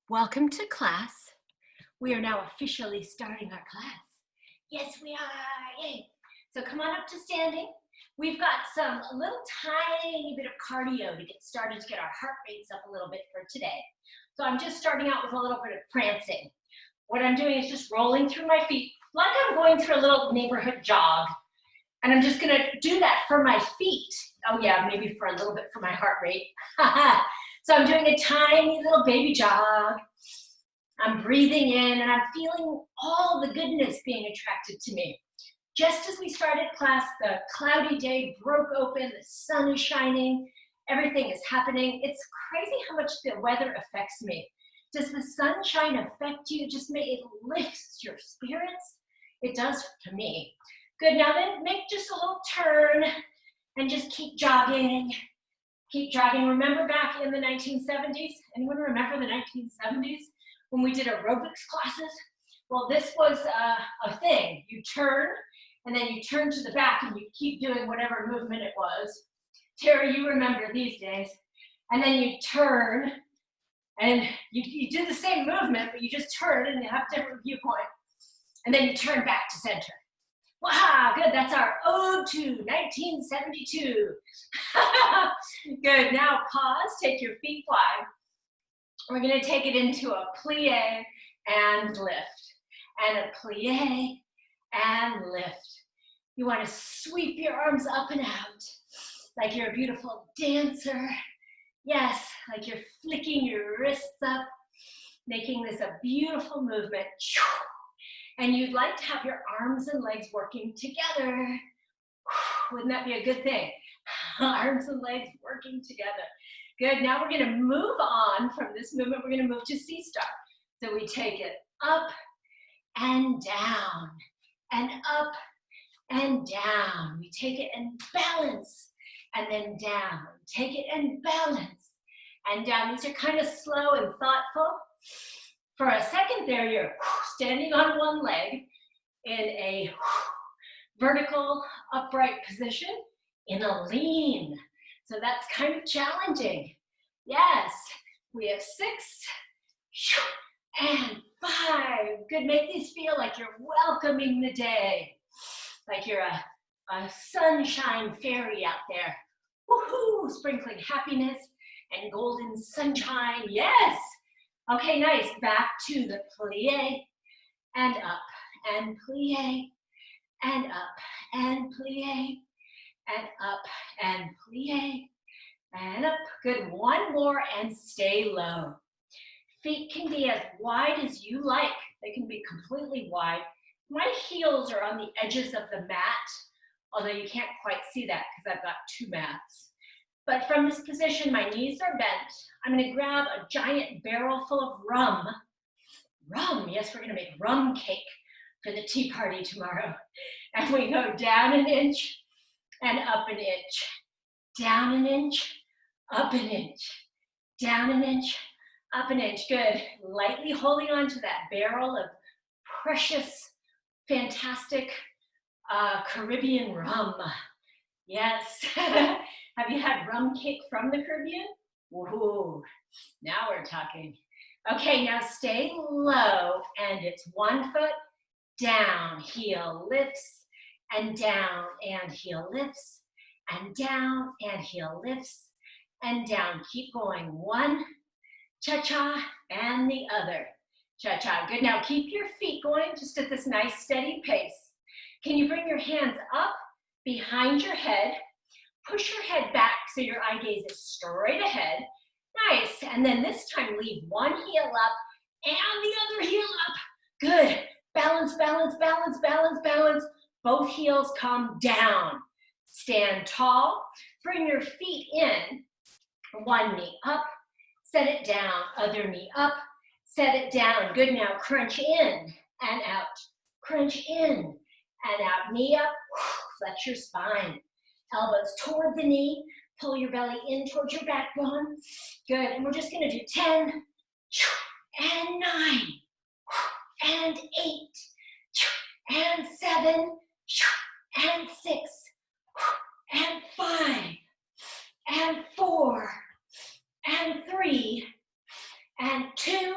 Welcome to class. We are now officially starting our class. Yes, we are, yay. So come on up to standing. We've got a little tiny bit of cardio to get started, to get our heart rates up a little bit for today. So I'm just starting out with a little bit of prancing. What I'm doing is just rolling through my feet, like I'm going through a little neighborhood jog. And I'm just gonna do that for my feet. Oh yeah, maybe for a little bit for my heart rate. So I'm doing a tiny little baby jog. I'm breathing in and I'm feeling all the goodness being attracted to me. Just as we started class, the cloudy day broke open, the sun is shining, everything is happening. It's crazy how much the weather affects me. Does the sunshine affect you? It lifts your spirits? It does to me. Good, now then make just a little turn and just keep jogging. Keep jogging. Remember back in the 1970s? Anyone remember the 1970s when we did aerobics classes? Well, this was a thing. You turn, and then you turn to the back, and you keep doing whatever movement it was. Terry, you remember these days. And then you turn, and you do the same movement, but you just turn, and you have different viewpoint. And then you turn back to center. Wow, good, that's our ode to 1972. Good, now pause, take your feet wide. We're gonna take it into a plie and lift, and a plie and lift. You wanna sweep your arms up and out, like you're a beautiful dancer. Yes, like you're flicking your wrists up, making this a beautiful movement. And you'd like to have your arms and legs working together. Wouldn't that be a good thing? Arms and legs working together. Good, now we're gonna move on from this movement. We're gonna move to C-star. So we take it up and down, and up and down. We take it and balance, and then down. Take it and balance, and down. These are kind of slow and thoughtful. For a second there, you're standing on one leg in a vertical upright position in a lean. So that's kind of challenging. Yes, we have 6 and 5. Good, make these feel like you're welcoming the day, like you're a sunshine fairy out there. Woohoo, sprinkling happiness and golden sunshine, yes. Okay, nice, back to the plie and up, and plie, and up, and plie, and up, and plie, and up. Good, one more and stay low. Feet can be as wide as you like. They can be completely wide. My heels are on the edges of the mat, although you can't quite see that because I've got 2 mats. But from this position, my knees are bent. I'm gonna grab a giant barrel full of rum. Rum, yes, we're gonna make rum cake for the tea party tomorrow. And we go down an inch and up an inch. Down an inch, up an inch. Down an inch, up an inch. Good, lightly holding on to that barrel of precious, fantastic Caribbean rum. Yes. Have you had rum cake from the Caribbean? Woohoo, now we're talking. Okay, now stay low, and it's 1 foot down, heel lifts, and down, and heel lifts, and down, and heel lifts, and down. Keep going, 1, cha-cha, and the other, cha-cha. Good, now keep your feet going just at this nice steady pace. Can you bring your hands up behind your head? Push your head back so your eye gaze is straight ahead. Nice, and then this time leave one heel up and the other heel up. Good, balance, balance, balance, balance, balance. Both heels come down. Stand tall, bring your feet in. One knee up, set it down, other knee up, set it down. Good, now crunch in and out. Crunch in and out, knee up, flex your spine. Elbows toward the knee, pull your belly in towards your backbone. Good, and we're just gonna do 10, and 9, and 8, and 7, and 6, and 5, and 4, and 3, and 2.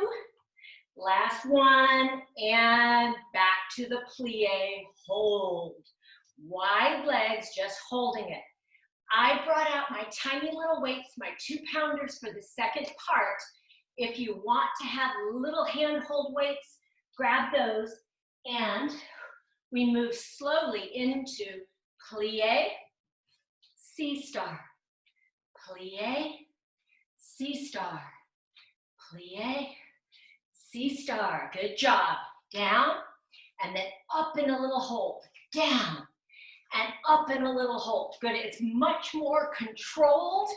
Last one, and back to the plie, hold. Wide legs, just holding it. I brought out my tiny little weights, my 2-pounders for the second part. If you want to have little handhold weights, grab those, and we move slowly into plie, C-star, plie, C-star, plie, C-star. Good job. Down, and then up in a little hold. Down, and up in a little hold. Good. It's much more controlled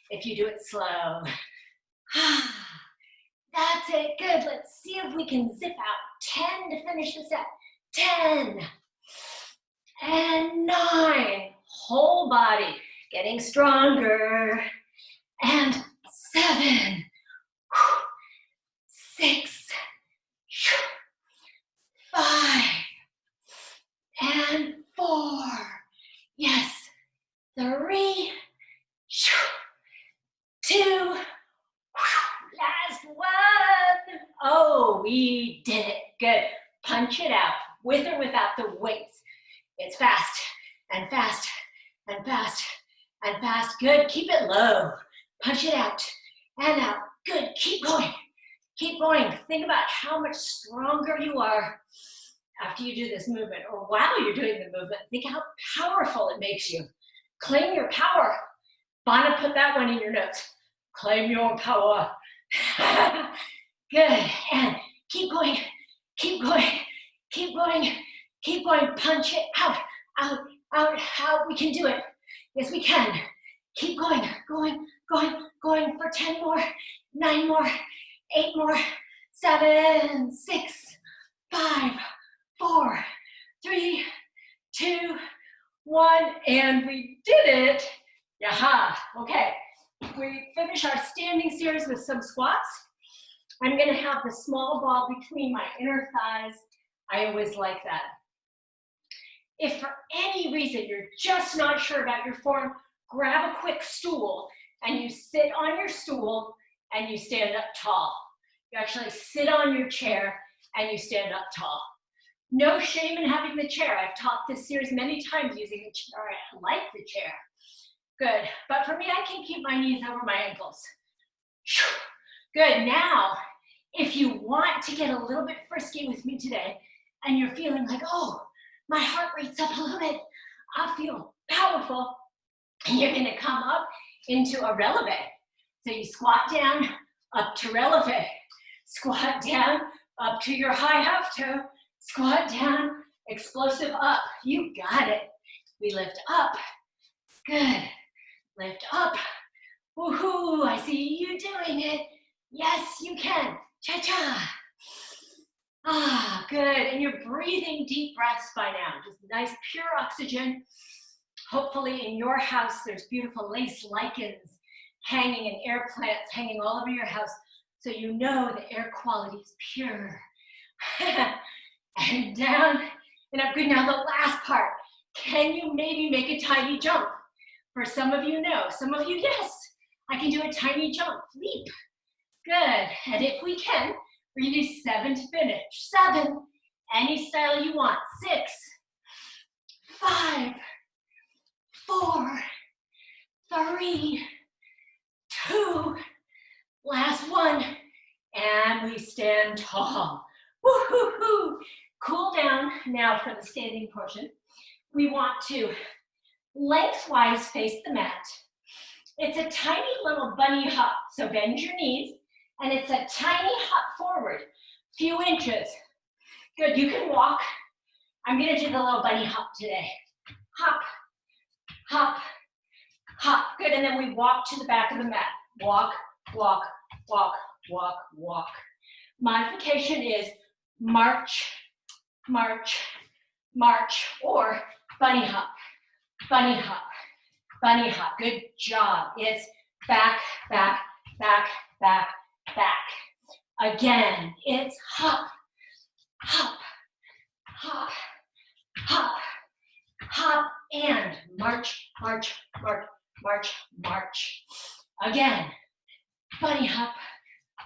if you do it slow. That's it. Good. Let's see if we can zip out. 10 to finish the set. 10 and 9. Whole body getting stronger. And 7, 6, 5, and 4. Yes. 3, 2. Last one. Oh, we did it. Good. Punch it out with or without the weights. It's fast and fast and fast and fast. Good. Keep it low. Punch it out and out. Good. Keep going. Keep going. Think about how much stronger you are after you do this movement or while you're doing the movement. Think how powerful it makes you. Claim your power. Bonna, put that one in your notes. Claim your power. Good. And keep going. Keep going. Keep going. Keep going. Punch it out. Out. Out. Out. We can do it. Yes, we can. Keep going. Going. Going. Going for 10 more. 9 more. 8 more. 7, 6, 5, 4, 3, 2, 1. And we did it. Yaha. Okay. We finish our standing series with some squats. I'm going to have the small ball between my inner thighs. I always like that. If for any reason you're just not sure about your form, grab a quick stool and you sit on your stool and you stand up tall. You actually sit on your chair and you stand up tall. No shame in having the chair. I've taught this series many times using the chair. I like the chair. Good. But for me, I can keep my knees over my ankles. Good. Now, if you want to get a little bit frisky with me today and you're feeling like, oh, my heart rate's up a little bit, I feel powerful, and you're going to come up into a releve. So you squat down, up to releve. Squat down, up to your high half toe. Squat down, explosive up. You got it. We lift up. Good. Lift up. Woohoo, I see you doing it. Yes, you can. Cha-cha. Ah, good. And you're breathing deep breaths by now. Just nice, pure oxygen. Hopefully in your house, there's beautiful lace lichens hanging and air plants hanging all over your house. So you know the air quality is pure. And down and up. Good. Now the last part. Can you maybe make a tiny jump? For some of you, no. Some of you, yes. I can do a tiny jump, leap. Good. And if we can, we're going to do 7 to finish. 7, any style you want. 6, 5, 4, 3, 2, last one. And we stand tall. Woo-hoo-hoo. Cool down now for the standing portion. We want to lengthwise face the mat. It's a tiny little bunny hop. So bend your knees, and it's a tiny hop forward, few inches. Good, you can walk. I'm gonna do the little bunny hop today. Hop, hop, hop. Good, and then we walk to the back of the mat. Walk, walk, walk, walk, walk. Modification is march, march, march, or bunny hop, bunny hop, bunny hop. Good job. It's back, back, back, back, back. Again, it's hop, hop, hop, hop, hop, and march, march, march, march, march. Again, bunny hop,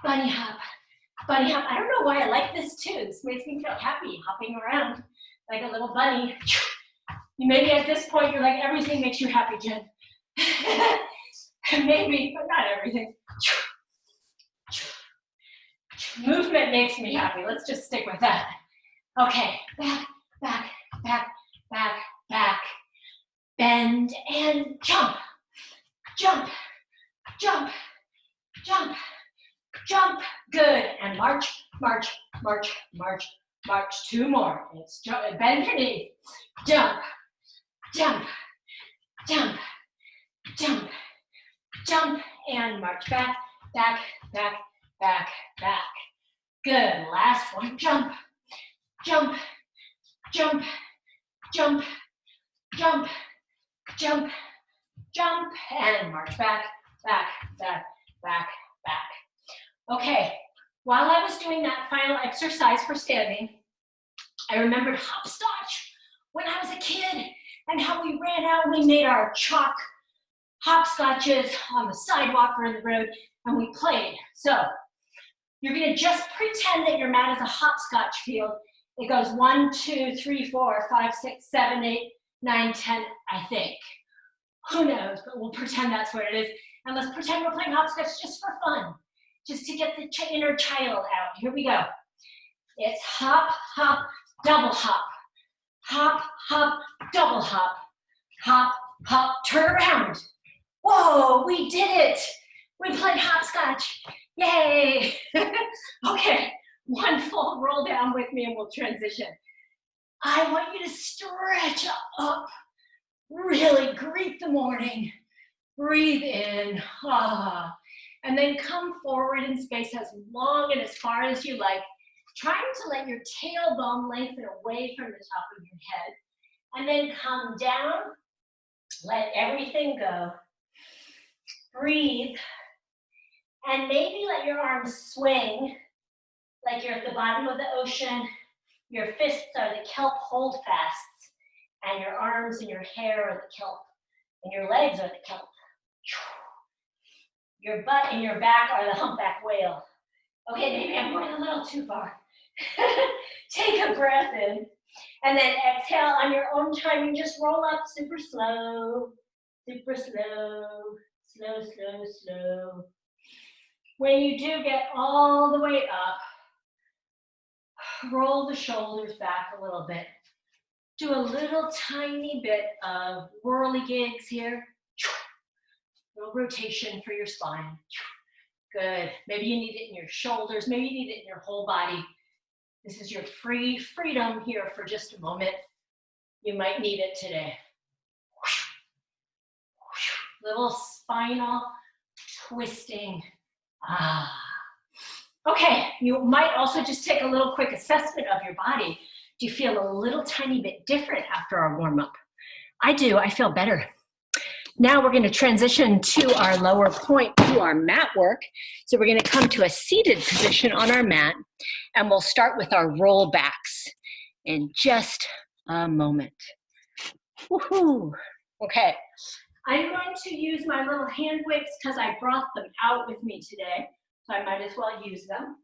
bunny hop, bunny hop. I don't know why I like this too. This makes me feel happy, hopping around like a little bunny. Maybe at this point you're like, everything makes you happy, Jen. Maybe, but not everything. Movement makes me happy. Let's just stick with that. Okay, back, back, back, back, back. Bend and jump, jump, jump, jump, jump. Good. And march, march, march, march, march. Two more. It's jump, bend your knee. Jump, jump, jump, jump, jump, and march back, back, back, back, back. Good. Last one. Jump, jump, jump, jump, jump, jump, jump, and march back, back, back, back, back. Okay, while I was doing that final exercise for standing, I remembered hopscotch when I was a kid and how we ran out and we made our chalk hopscotches on the sidewalk or in the road and we played. So you're gonna just pretend that your mat is a hopscotch field. It goes 1, 2, 3, 4, 5, 6, 7, 8, 9, 10, I think. Who knows, but we'll pretend that's what it is. And let's pretend we're playing hopscotch just for fun, just to get the inner child out. Here we go. It's hop, hop, double hop. Hop, hop, double hop. Hop, hop, turn around. Whoa, we did it. We played hopscotch. Yay. Okay, one full roll down with me and we'll transition. I want you to stretch up. Really greet the morning. Breathe in. Ah. And then come forward in space as long and as far as you like, trying to let your tailbone lengthen away from the top of your head. And then come down. Let everything go. Breathe. And maybe let your arms swing like you're at the bottom of the ocean. Your fists are the kelp holdfasts, and your arms and your hair are the kelp, and your legs are the kelp. Your butt and your back are the humpback whale. Okay, maybe I'm going a little too far. Take a breath in, and then exhale on your own time and just roll up super slow, super slow, slow, slow, slow. When you do get all the way up, roll the shoulders back a little bit. Do a little tiny bit of whirligigs here. Little rotation for your spine. Good. Maybe you need it in your shoulders. Maybe you need it in your whole body. This is your freedom here for just a moment. You might need it today. Little spinal twisting. Ah. Okay, you might also just take a little quick assessment of your body. Do you feel a little tiny bit different after our warm-up? I do, I feel better. Now we're going to transition to our lower point, to our mat work. So we're going to come to a seated position on our mat, and we'll start with our roll backs in just a moment. Woohoo! Okay, I'm going to use my little hand weights because I brought them out with me today. So I might as well use them.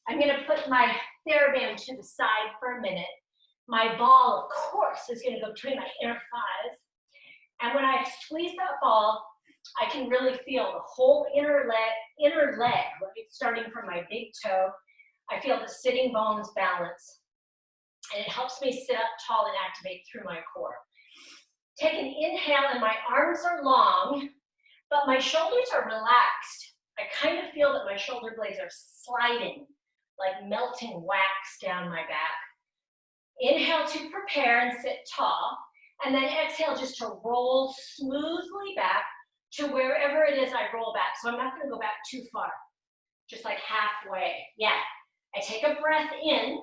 I'm going to put my theraband to the side for a minute. My ball, of course, is going to go between my inner thighs. And when I squeeze that ball, I can really feel the whole inner leg, right, starting from my big toe. I feel the sitting bones balance. And it helps me sit up tall and activate through my core. Take an inhale, and my arms are long, but my shoulders are relaxed. I kind of feel that my shoulder blades are sliding, like melting wax down my back. Inhale to prepare and sit tall, and then exhale just to roll smoothly back to wherever it is I roll back. So I'm not going to go back too far, just like halfway. Yeah, I take a breath in,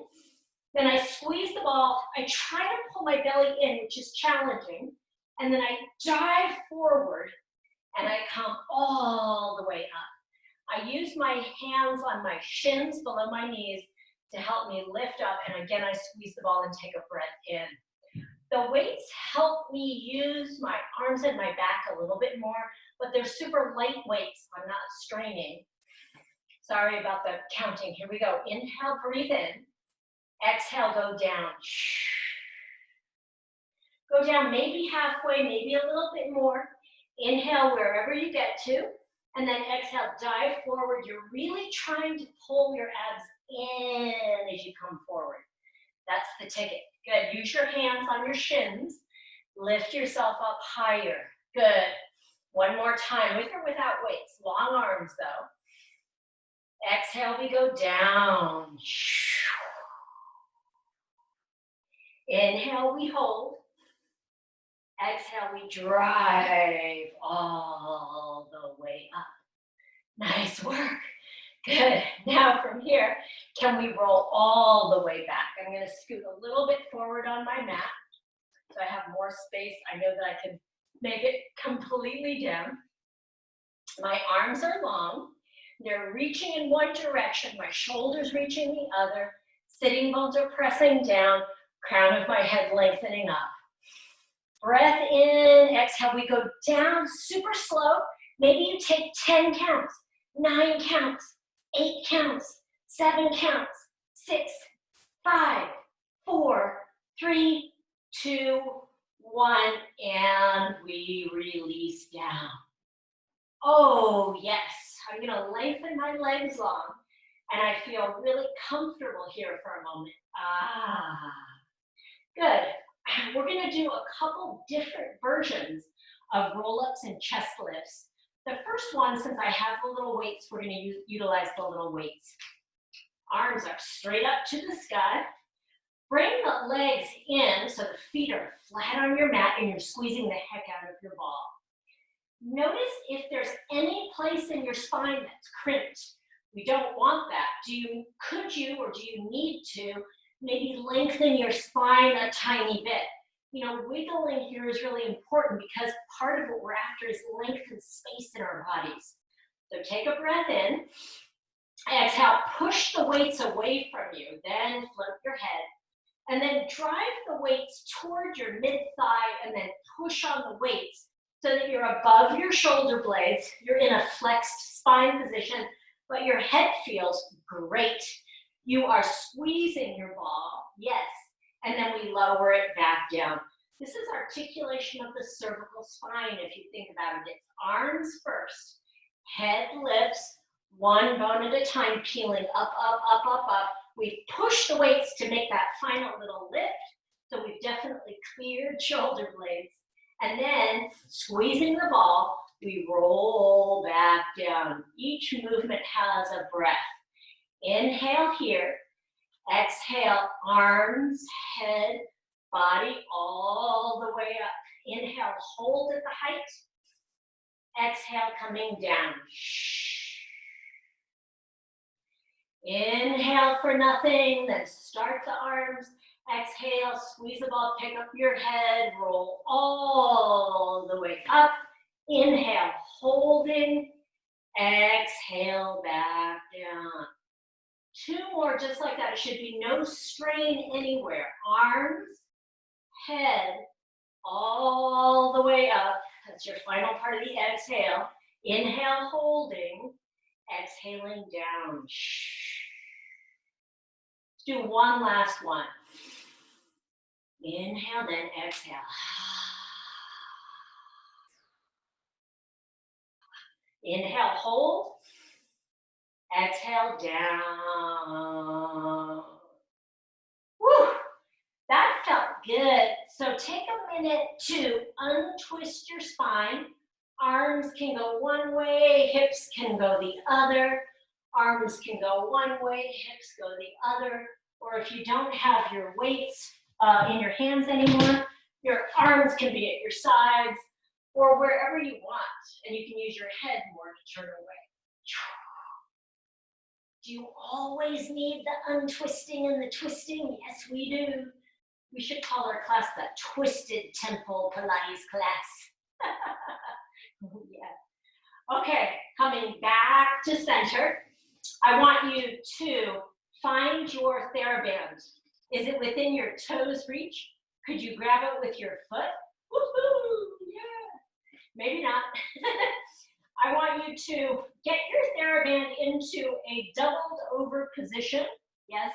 then I squeeze the ball. I try to pull my belly in, which is challenging, and then I dive forward, and I come all the way up. I use my hands on my shins below my knees to help me lift up, and again, I squeeze the ball and take a breath in. The weights help me use my arms and my back a little bit more, but they're super light weights. I'm not straining. Sorry about the counting. Here we go. Inhale, breathe in. Exhale, go down. Go down maybe halfway, maybe a little bit more. Inhale wherever you get to. And then exhale, dive forward. You're really trying to pull your abs in as you come forward. That's the ticket. Good. Use your hands on your shins. Lift yourself up higher. Good. One more time, with or without weights. Long arms, though. Exhale, we go down. Inhale, we hold. Exhale, we drive all the way up. Nice work. Good. Now from here, can we roll all the way back? I'm going to scoot a little bit forward on my mat so I have more space. I know that I can make it completely down. My arms are long. They're reaching in one direction. My shoulders reaching the other. Sitting bones are pressing down. Crown of my head lengthening up. Breath in. Exhale. We go down super slow. Maybe you take 10 counts, 9 counts, 8 counts, 7 counts, 6, 5, 4, 3, 2, 1, and we release down. Oh, yes. I'm going to lengthen my legs long, and I feel really comfortable here for a moment. Good. We're going to do a couple different versions of roll-ups and chest lifts. The first one, since I have the little weights, we're going to utilize the little weights. Arms are straight up to the sky. Bring the legs in so the feet are flat on your mat and you're squeezing the heck out of your ball. Notice if there's any place in your spine that's crimped. We don't want that. Could you or do you need to maybe lengthen your spine a tiny bit? You know, wiggling here is really important because part of what we're after is lengthened space in our bodies. So take a breath in. Exhale, push the weights away from you. Then flip your head. And then drive the weights toward your mid-thigh and then push on the weights so that you're above your shoulder blades. You're in a flexed spine position, but your head feels great. You are squeezing your ball, yes. And then we lower it back down. This is articulation of the cervical spine, if you think about it. It's arms first, head lifts, one bone at a time, peeling up, up, up, up, up. We push the weights to make that final little lift. So we've definitely cleared shoulder blades. And then squeezing the ball, we roll back down. Each movement has a breath. Inhale here. Exhale, arms, head, body all the way up. Inhale, hold at the height. Exhale, coming down. Inhale for nothing, then start the arms. Exhale, squeeze the ball, pick up your head, roll all the way up. Inhale, holding. Exhale, back down. 2 more just like that. It should be no strain anywhere. Arms, head, all the way up. That's your final part of the exhale. Inhale, holding. Exhaling down. Let's do one last one. Inhale, then exhale. Inhale, hold. Exhale, down. Woo! That felt good. So take a minute to untwist your spine. Arms can go one way, hips can go the other. Arms can go one way, hips go the other. Or if you don't have your weights in your hands anymore, your arms can be at your sides or wherever you want. And you can use your head more to turn away. Do you always need the untwisting and the twisting? Yes, we do. We should call our class the Twisted Temple Pilates class. Yeah. Okay, coming back to center. I want you to find your theraband. Is it within your toes reach? Could you grab it with your foot? Woohoo! Yeah. Maybe not. I want you to get your TheraBand into a doubled over position, yes?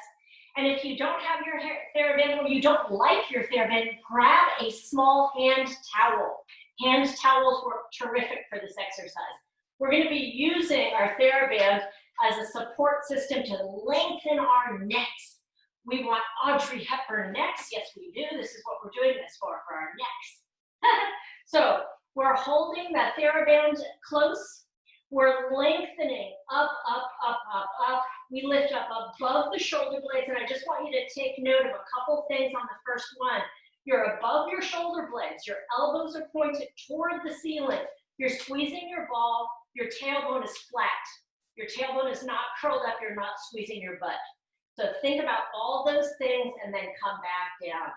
And if you don't have your TheraBand or you don't like your TheraBand, grab a small hand towel. Hand towels work terrific for this exercise. We're going to be using our TheraBand as a support system to lengthen our necks. We want Audrey Hepburn necks. Yes, we do. This is what we're doing this for our necks. So we're holding that TheraBand close. We're lengthening up, up, up, up, up. We lift up above the shoulder blades, and I just want you to take note of a couple things on the first one. You're above your shoulder blades. Your elbows are pointed toward the ceiling. You're squeezing your ball. Your tailbone is flat. Your tailbone is not curled up. You're not squeezing your butt. So think about all those things and then come back down.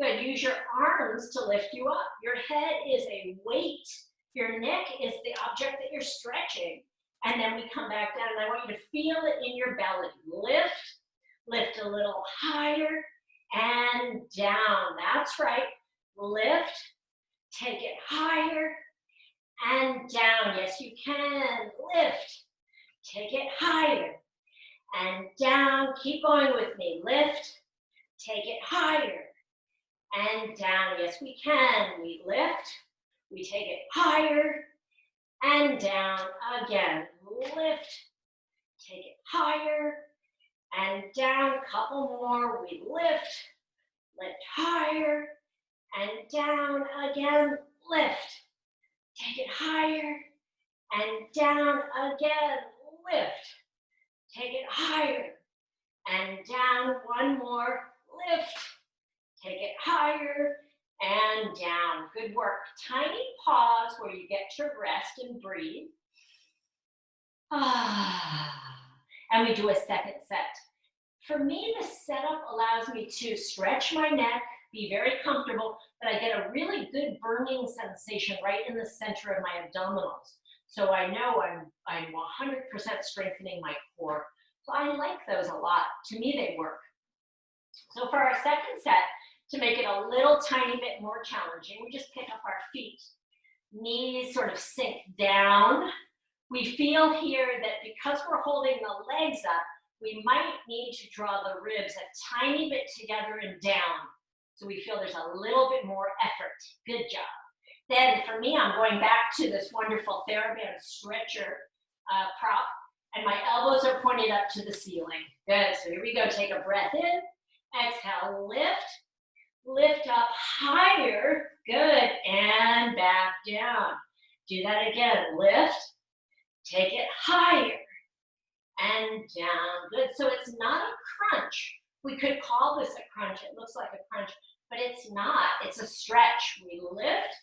Good. Use your arms to lift you up. Your head is a weight. Your neck is the object that you're stretching. And then we come back down, and I want you to feel it in your belly. Lift, lift a little higher, and down. That's right. Lift, take it higher, and down. Yes, you can. Lift, take it higher, and down. Keep going with me. Lift, take it higher, and down. Yes, we can. We lift, we take it higher, and down again. Lift, take it higher, and down. Couple more. We lift, lift higher, and down again. Lift, take it higher, and down again. Lift, take it higher, and down. One more. Lift, take it higher, and down. Good work. Tiny pause where you get to rest and breathe. And we do a second set. For me, the setup allows me to stretch my neck, be very comfortable, but I get a really good burning sensation right in the center of my abdominals. So I know I'm 100% strengthening my core. So I like those a lot. To me, they work. So for our second set, to make it a little tiny bit more challenging, we just pick up our feet. Knees sort of sink down. We feel here that because we're holding the legs up, we might need to draw the ribs a tiny bit together and down. So we feel there's a little bit more effort. Good job. Then for me, I'm going back to this wonderful TheraBand stretcher prop, and my elbows are pointed up to the ceiling. Good, so here we go. Take a breath in, exhale, lift, lift up higher. Good, and back down. Do that again. Lift, take it higher, and down. Good, so it's not a crunch. We could call this a crunch. It looks like a crunch, but it's not. It's a stretch. We lift,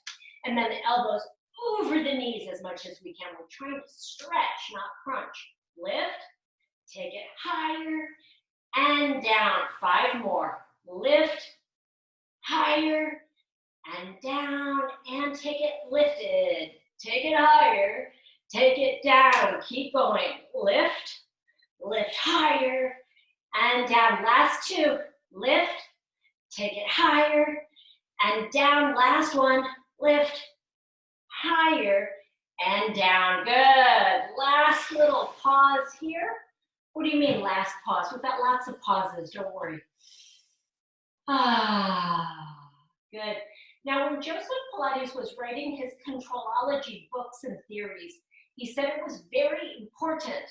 and then the elbows over the knees as much as we can. We're trying to stretch, not crunch. Lift, take it higher, and down. 5 more. Lift, higher, and down, and take it lifted. Take it higher, take it down. Keep going. Lift, lift higher, and down. Last 2. Lift, take it higher, and down. Last one. Lift, higher, and down. Good. Last little pause here. What do you mean last pause? We've got lots of pauses. Don't worry. Good. Now, when Joseph Pilates was writing his controlology books and theories, he said it was very important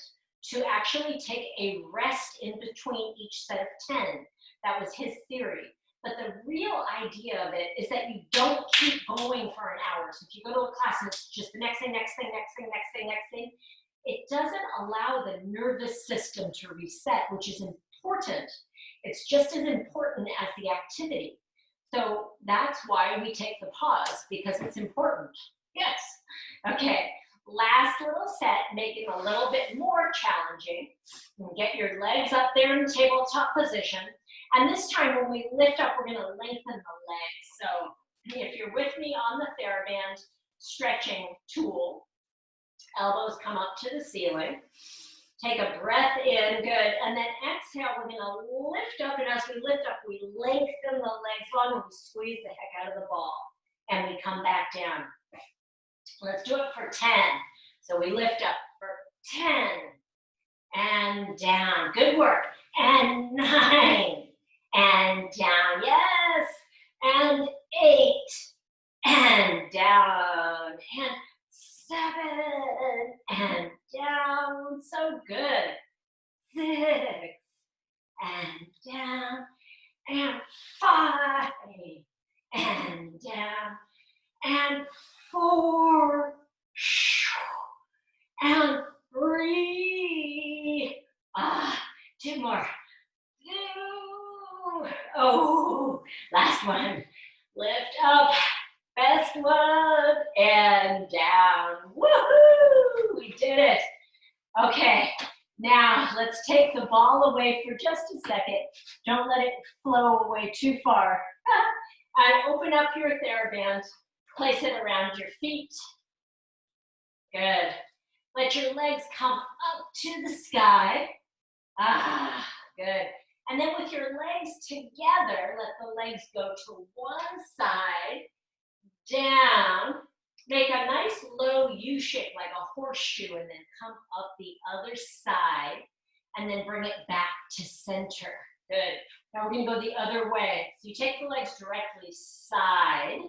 to actually take a rest in between each set of 10. That was his theory. But the real idea of it is that you don't keep going for an hour. So if you go to a class and it's just the next thing, next thing, next thing, next thing, next thing, it doesn't allow the nervous system to reset, which is important. It's just as important as the activity. So that's why we take the pause, because it's important. Yes. Okay. Last little set, make it a little bit more challenging. Get your legs up there in tabletop position. And this time when we lift up, we're going to lengthen the legs. So if you're with me on the TheraBand stretching tool, elbows come up to the ceiling. Take a breath in, good. And then exhale, we're going to lift up. And as we lift up, we lengthen the legs long and we squeeze the heck out of the ball. And we come back down. Let's do it for 10. So we lift up for 10 and down. Good work. And 9 and down. Yes. And 8 and down. And 7 and down. So good. 6 and down. And 5 and down. And 4 and 3. 2 more. 2. Oh, last one. Lift up. Best one. And down. Woohoo! We did it. Okay. Now, let's take the ball away for just a second. Don't let it flow away too far. And open up your theraband. Place it around your feet. Good. Let your legs come up to the sky. Good. And then with your legs together, let the legs go to one side, down. Make a nice low U shape like a horseshoe and then come up the other side and then bring it back to center. Good. Now we're going to go the other way. So you take the legs directly side,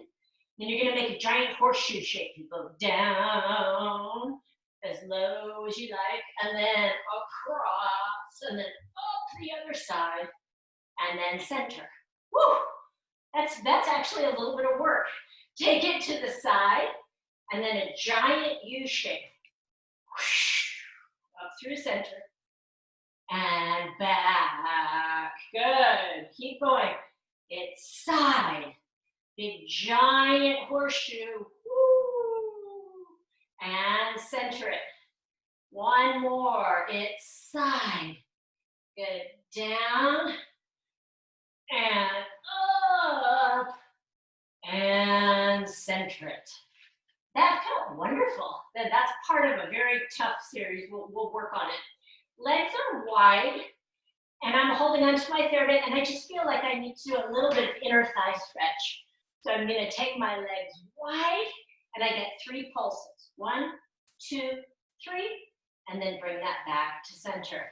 then you're going to make a giant horseshoe shape. You go down as low as you like and then across and then up the other side and then center. Woo! That's actually a little bit of work. Take it to the side. And then a giant U shape. Up through center. And back. Good. Keep going. It's side. Big giant horseshoe. Woo. And center it. One more. It's side. Good. Down. And up. And center it. That felt wonderful. That's part of a very tough series. We'll work on it. Legs are wide, and I'm holding onto my theraband, and I just feel like I need to do a little bit of inner thigh stretch. So I'm going to take my legs wide, and I get 3 pulses. 1, 2, 3, and then bring that back to center.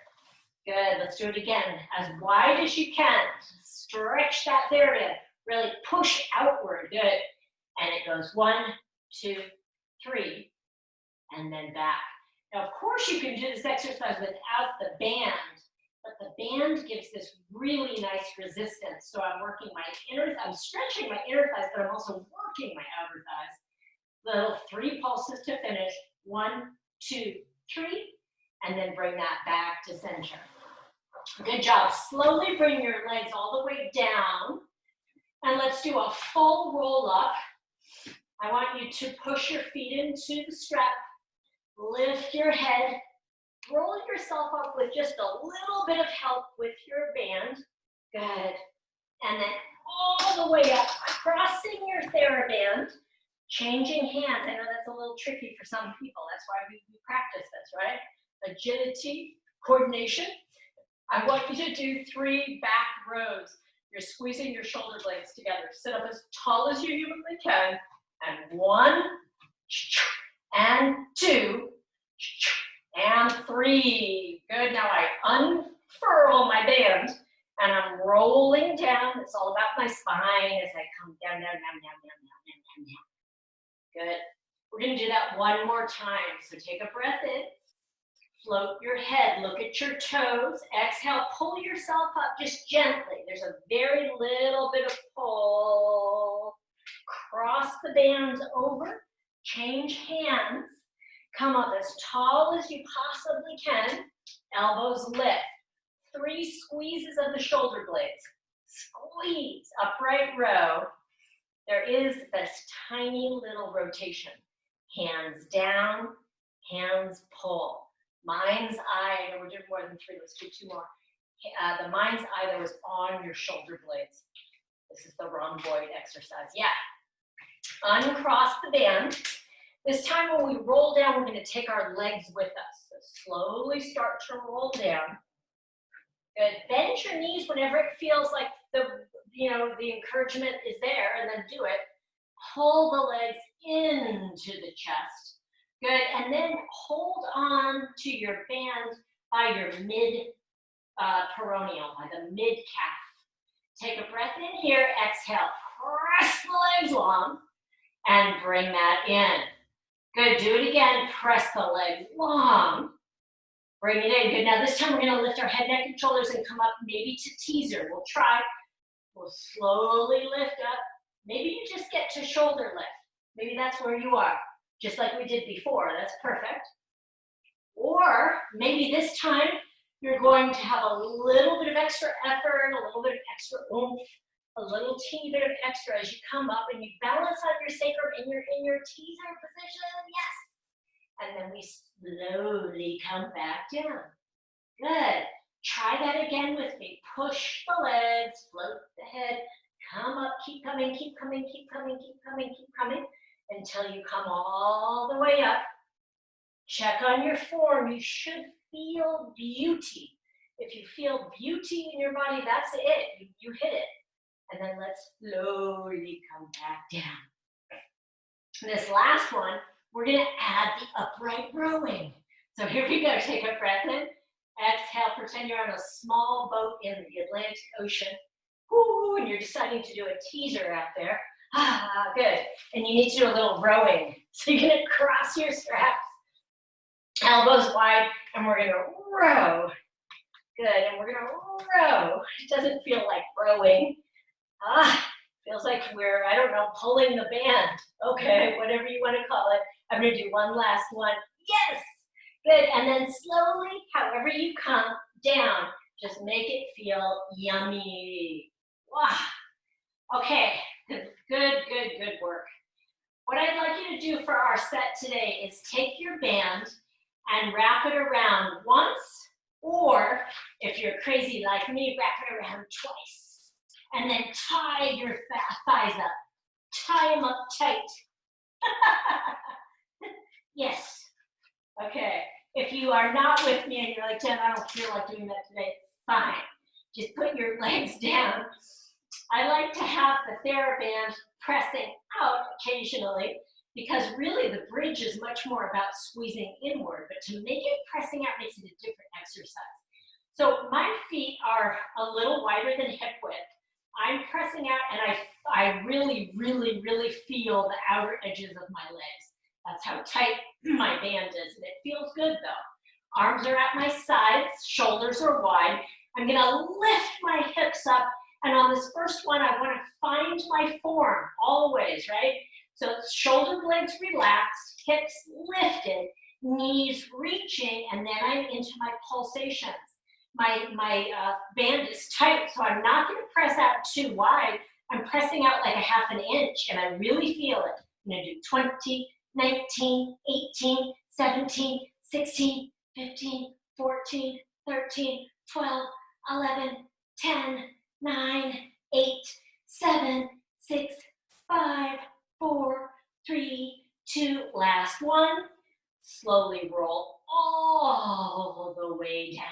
Good. Let's do it again. As wide as you can. Stretch that theraband. Really push outward. Good. And it goes 1, 2, 3, and then back. Now, of course, you can do this exercise without the band, but the band gives this really nice resistance. So I'm working I'm stretching my inner thighs, but I'm also working my outer thighs. Little 3 pulses to finish. 1, 2, 3, and then bring that back to center. Good job. Slowly bring your legs all the way down, and let's do a full roll up. I want you to push your feet into the strap, lift your head, roll yourself up with just a little bit of help with your band. Good. And then all the way up, crossing your theraband, changing hands. I know that's a little tricky for some people. That's why we practice this, right? Agility, coordination. I want you to do 3 back rows. You're squeezing your shoulder blades together. Sit up as tall as you humanly can. And 1, and 2, and 3. Good. Now I unfurl my band, and I'm rolling down. It's all about my spine as I come down, down, down, down, down, down, down, down. Good. We're going to do that one more time. So take a breath in. Float your head. Look at your toes. Exhale. Pull yourself up just gently. There's a very little bit of pull. Cross the bands over, change hands, come up as tall as you possibly can, elbows lift, 3 squeezes of the shoulder blades, squeeze, upright row. There is this tiny little rotation, hands down, hands pull. Mind's eye, I know we're doing more than 3, let's do 2 more. The mind's eye that was on your shoulder blades. This is the rhomboid exercise, yeah. Uncross the band. This time when we roll down, we're going to take our legs with us. So slowly start to roll down. Good. Bend your knees whenever it feels like the encouragement is there, and then do it. Pull the legs into the chest. Good, and then hold on to your band by your mid peroneal, by the mid calf. Take a breath in here, exhale, press the legs long, and bring that in. Good, do it again, press the legs long, bring it in. Good, now this time we're gonna lift our head, neck, and shoulders and come up maybe to teaser. We'll try, we'll slowly lift up. Maybe you just get to shoulder lift. Maybe that's where you are, just like we did before, that's perfect. Or maybe this time you're going to have a little bit of extra effort, a little bit of extra oomph, a little teeny bit of extra as you come up and you balance on your sacrum in your teaser position, yes. And then we slowly come back down. Good. Try that again with me. Push the legs, float the head, come up, keep coming, keep coming, keep coming, keep coming, keep coming, until you come all the way up. Check on your form. You should feel beauty. If you feel beauty in your body, that's it. You hit it. And then let's slowly come back down. This last one, we're going to add the upright rowing. So here we go. Take a breath in. Exhale. Pretend you're on a small boat in the Atlantic Ocean. Woo, and you're deciding to do a teaser out there. Ah, good. And you need to do a little rowing. So you're going to cross your straps, elbows wide, and we're going to row. Good, and we're going to row. It doesn't feel like rowing. Feels like we're, I don't know, pulling the band. Okay, whatever you want to call it. I'm going to do one last one. Yes! Good, and then slowly, however you come down, just make it feel yummy. Wow. Okay, good work. What I'd like you to do for our set today is take your band and wrap it around once, or if you're crazy like me, wrap it around twice. And then tie your thighs up. Tie them up tight. Yes. Okay. If you are not with me and you're like, Jen, I don't feel like doing that today, fine. Just put your legs down. I like to have the theraband pressing out occasionally because really the bridge is much more about squeezing inward, but to make it pressing out makes it a different exercise. So my feet are a little wider than hip width. I'm pressing out and I really feel the outer edges of my legs. That's how tight my band is, and it feels good though. Arms are at my sides, shoulders are wide. I'm gonna lift my hips up, and on this first one, I wanna find my form, always, right? So it's shoulder blades relaxed, hips lifted, knees reaching, and then I'm into my pulsations. My band is tight, so I'm not going to press out too wide. I'm pressing out like a half an inch, and I really feel it. I'm going to do 20, 19, 18, 17, 16, 15, 14, 13, 12, 11, 10, 9, 8, 7, 6, 5, 4, 3, 2, last one. Slowly roll all the way down.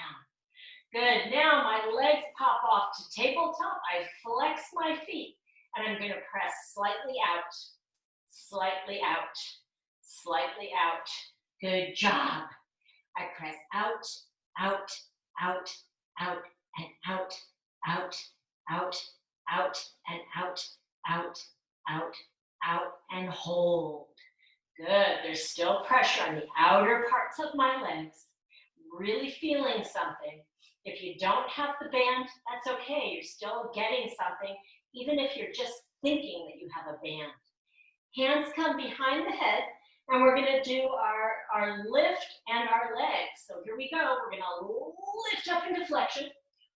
Good, now my legs pop off to tabletop. I flex my feet, and I'm gonna press slightly out, slightly out, slightly out. Good job. I press out, out, out, out, and out, out, out, out, and out, out, out, out, and hold. Good, there's still pressure on the outer parts of my legs. Really feeling something. If you don't have the band, that's okay. You're still getting something, even if you're just thinking that you have a band. Hands come behind the head, and we're going to do our lift and our legs. So here we go. We're going to lift up into flexion.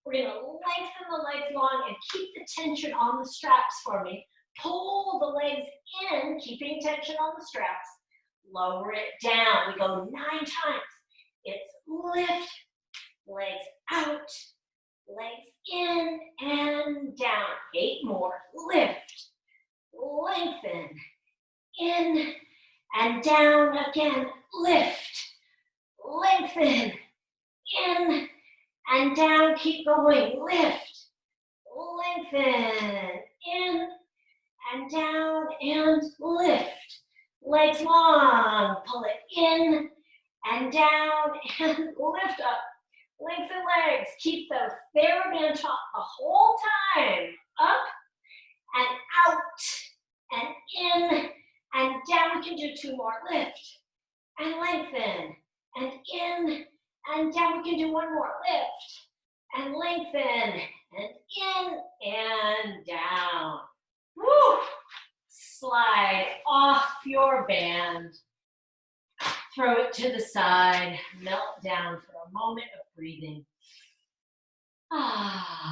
We're going to lengthen the legs long and keep the tension on the straps for me. Pull the legs in, keeping tension on the straps. Lower it down. We go 9 times. It's lift, legs out, legs in and down. 8 more. Lift, lengthen, in and down again. Lift, lengthen, in and down. Keep going. Lift, lengthen, in and down and lift, Legs long, pull it in and down and lift up. Lengthen legs, keep the theraband taut the whole time. Up and out and in and down. We can do 2 more. Lift and lengthen and in and down. We can do 1 more. Lift and lengthen and in and down. Woo! Slide off your band. Throw it to the side. Melt down for a moment of breathing. Nice.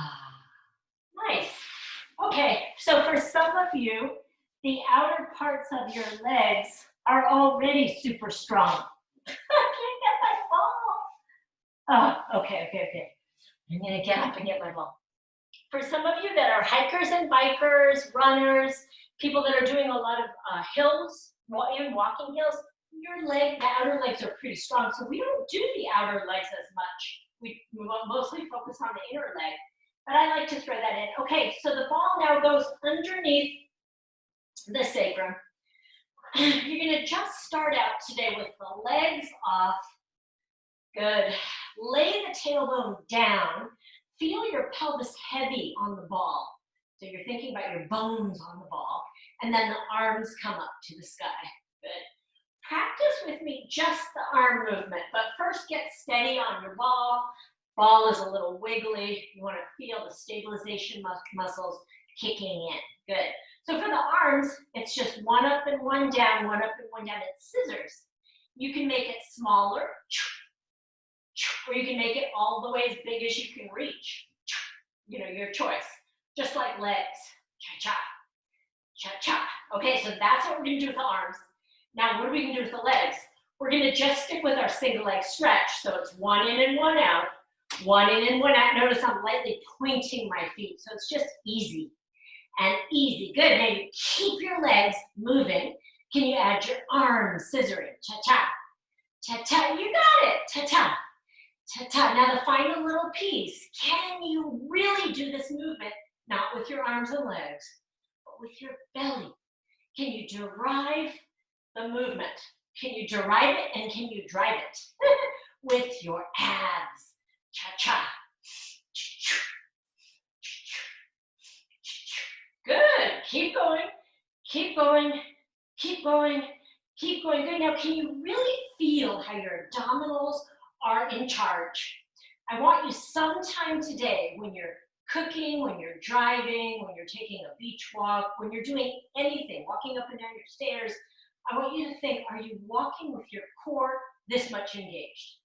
Okay, so for some of you, the outer parts of your legs are already super strong. I can't get my ball. Oh, okay. I'm gonna get up and get my ball. For some of you that are hikers and bikers, runners, people that are doing a lot of hills, even walking hills, the outer legs are pretty strong, so we don't do the outer legs as much. We mostly focus on the inner leg, but I like to throw that in. Okay, so the ball now goes underneath the sacrum. You're gonna just start out today with the legs off. Good. Lay the tailbone down. Feel your pelvis heavy on the ball. So you're thinking about your bones on the ball, and then the arms come up to the sky. Good. Practice with me just the arm movement, but first get steady on your ball. Ball is a little wiggly. You want to feel the stabilization muscles kicking in. Good. So for the arms, it's just 1 up and 1 down, 1 up and 1 down. It's scissors. You can make it smaller, or you can make it all the way as big as you can reach. You know, your choice. Just like legs. Cha-cha. Cha-cha. Okay, so that's what we're going to do with the arms. Now, what are we going to do with the legs? We're going to just stick with our single leg stretch. So it's 1 in and 1 out. 1 in and 1 out. Notice I'm lightly pointing my feet. So it's just easy and easy. Good. Now you keep your legs moving. Can you add your arms scissoring? Cha-cha. Cha-cha. You got it. Cha-cha. Ta-ta. Now the final little piece. Can you really do this movement, not with your arms and legs, but with your belly? Can you derive the movement? Can you derive it and can you drive it with your abs? Cha-cha. Good. Keep going. Keep going. Keep going. Keep going. Good. Now, can you really feel how your abdominals are in charge? I want you sometime today, when you're cooking, when you're driving, when you're taking a beach walk, when you're doing anything, walking up and down your stairs, I want you to think, are you walking with your core this much engaged?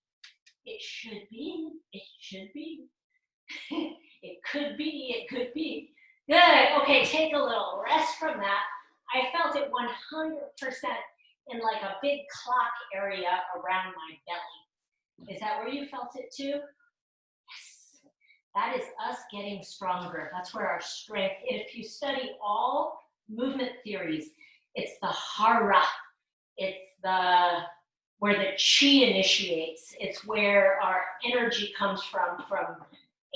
It should be. It should be. It could be. It could be. Good. Okay, take a little rest from that. I felt it 100% in like a big clock area around my belly. Is that where you felt it too? Yes. That is us getting stronger. That's where our strength, if you study all movement theories, it's the hara. It's where the chi initiates. It's where our energy comes from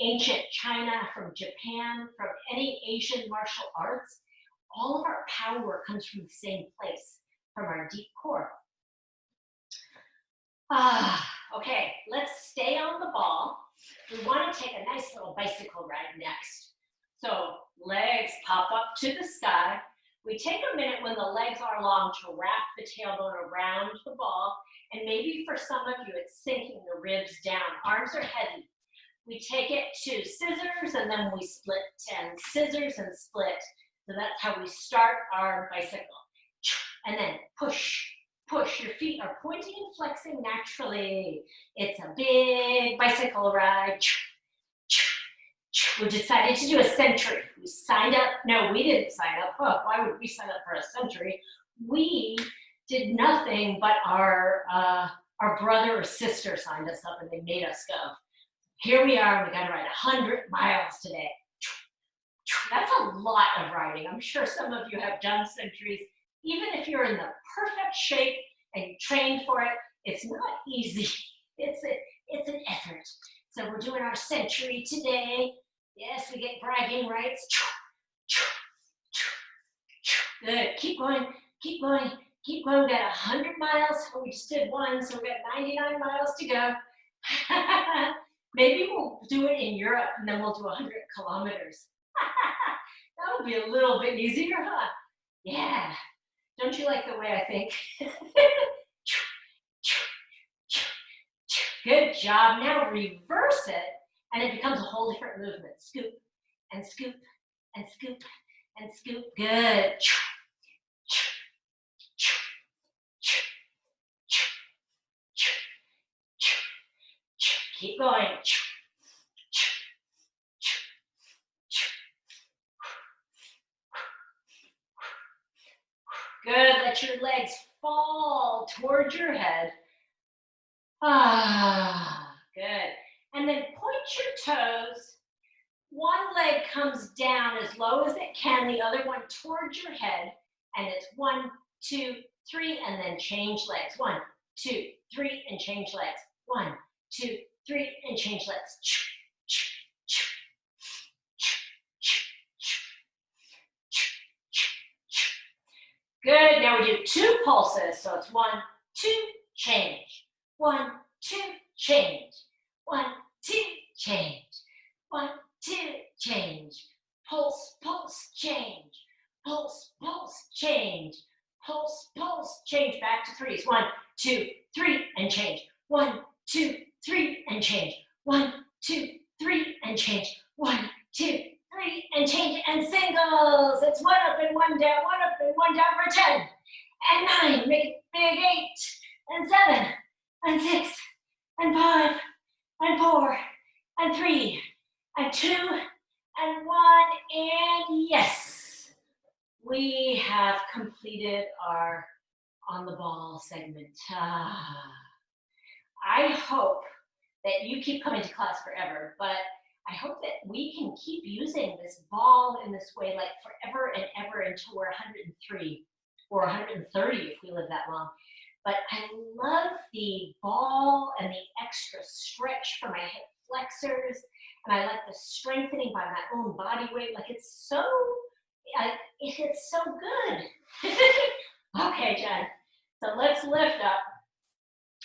ancient China, from Japan, from any Asian martial arts. All of our power comes from the same place, from our deep core. Okay, let's stay on the ball. We want to take a nice little bicycle ride next. So legs pop up to the sky. We take a minute when the legs are long to wrap the tailbone around the ball. And maybe for some of you, it's sinking the ribs down. Arms are heavy. We take it to scissors and then we split, and scissors and split. So that's how we start our bicycle. And then push. Push. Your feet are pointing and flexing naturally. It's a big bicycle ride. We decided to do a century. We signed up. No, we didn't sign up. Oh, why would we sign up for a century? We did nothing, but our brother or sister signed us up and they made us go. Here we are. We got to ride 100 miles today. That's a lot of riding. I'm sure some of you have done centuries. Even if you're in the perfect shape and you trained for it, it's not easy. It's an effort. So we're doing our century today. Yes, we get bragging rights. Good. Keep going. Keep going. Keep going, we got 100 miles. We just did one, so we got 99 miles to go. Maybe we'll do it in Europe and then we'll do 100 kilometers. That would be a little bit easier, huh? Yeah. Don't you like the way I think? Good job. Now reverse it and it becomes a whole different movement. Scoop and scoop and scoop and scoop. Good. Keep going. Good. Let your legs fall towards your head. Ah, good. And then point your toes. One leg comes down as low as it can, the other one towards your head. And it's 1, 2, 3, and then change legs. 1, 2, 3, and change legs. 1, 2, 3, and change legs. Good. Now we do 2 pulses. So it's 1, 2, change. 1, 2, change. 1, 2, change. 1, 2, change. Pulse, pulse, change. Pulse, pulse, change. Pulse, pulse, change. Back to 3s. 1, 2, 3, and change. 1, 2, 3, and change. 1, 2, 3, and change. 1, 2, 3, and change. And singles. It's 1 up and 1 down, 1 up and 1 down for 10. And 9, make it big 8. And 7, and 6, and 5, and 4, and 3, and 2, and 1, and yes, we have completed our on the ball segment. I hope that you keep coming to class forever, but I hope that we can keep using this ball in this way like forever and ever until we're 103 or 130 if we live that long. But I love the ball and the extra stretch for my hip flexors. And I like the strengthening by my own body weight. Like it's so good. Okay, Jen. So let's lift up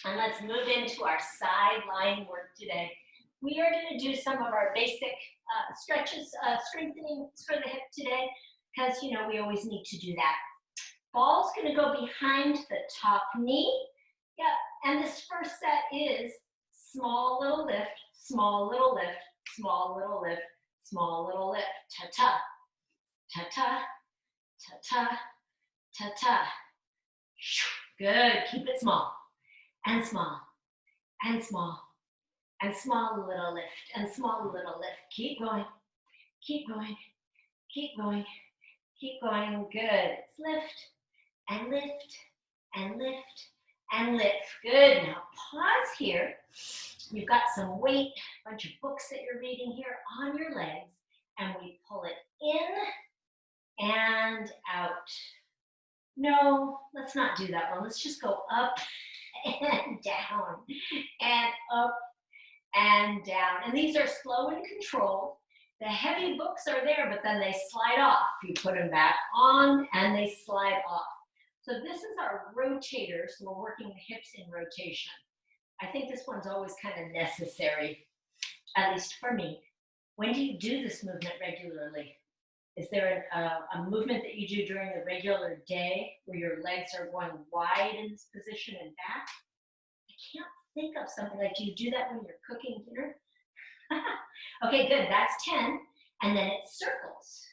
and let's move into our side lying work today. We are going to do some of our basic stretches, strengthening for the hip today, because you know we always need to do that. Ball's going to go behind the top knee. Yep. And this first set is small little lift, small little lift, small little lift, small little lift. Ta-ta, ta-ta, ta-ta, ta-ta. Good. Keep it small and small and small and small little lift and small little lift. Keep going. Keep going. Keep going. Keep going. Good. It's lift and lift and lift and lift. Good. Now pause here. You've got some weight, a bunch of books that you're reading here on your legs, and we pull it in and out. No, let's not do that one. Let's just go up and down and up and down. And these are slow and controlled. The heavy books are there, but then they slide off. You put them back on and they slide off. So this is our rotator, so we're working the hips in rotation. I think this one's always kind of necessary, at least for me. When do you do this movement regularly? Is there a movement that you do during a regular day where your legs are going wide in this position and back? I can't think of something like, do you do that when you're cooking dinner? Okay, good, that's 10. And then it's circles.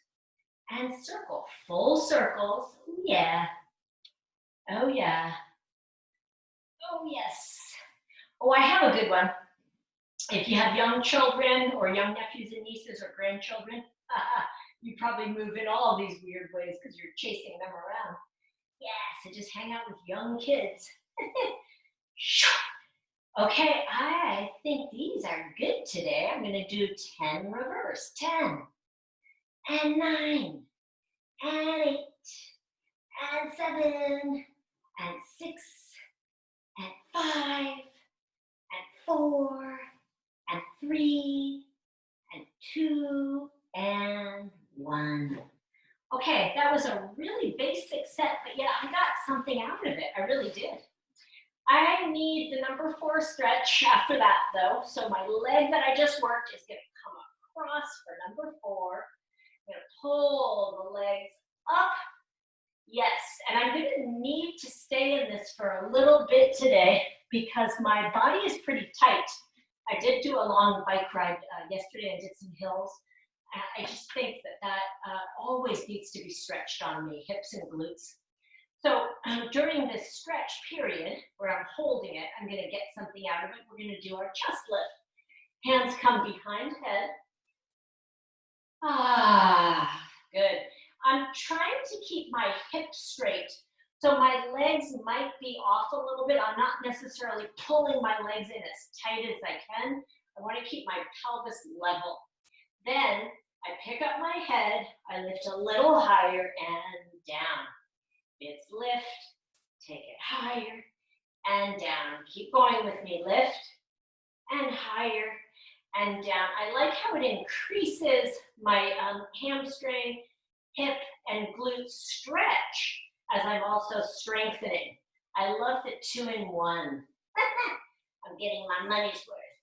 And circle, full circles. Ooh, yeah. Oh, yeah. Oh, yes. Oh, I have a good one. If you have young children or young nephews and nieces or grandchildren, you probably move in all these weird ways because you're chasing them around. Yeah, so just hang out with young kids. Okay, I think these are good today. I'm going to do 10 reverse. 10 and 9 and 8 and 7 and 6 and 5 and 4 and 3 and 2 and 1. Okay, that was a really basic set, but yeah, I got something out of it. I really did. I need the number 4 stretch after that though. So my leg that I just worked is gonna come across for number 4. I'm gonna pull the legs up. Yes, and I'm gonna need to stay in this for a little bit today because my body is pretty tight. I did do a long bike ride yesterday. I did some hills. I just think that always needs to be stretched on me, hips and glutes. So during this stretch period where I'm holding it, I'm going to get something out of it. We're going to do our chest lift. Hands come behind head. Good. I'm trying to keep my hips straight. So my legs might be off a little bit. I'm not necessarily pulling my legs in as tight as I can. I want to keep my pelvis level. Then I pick up my head, I lift a little higher and down. It's lift, take it higher and down. Keep going with me, lift and higher and down. I like how it increases my hamstring, hip, and glute stretch as I'm also strengthening. I love the 2-in-1. I'm getting my money's worth.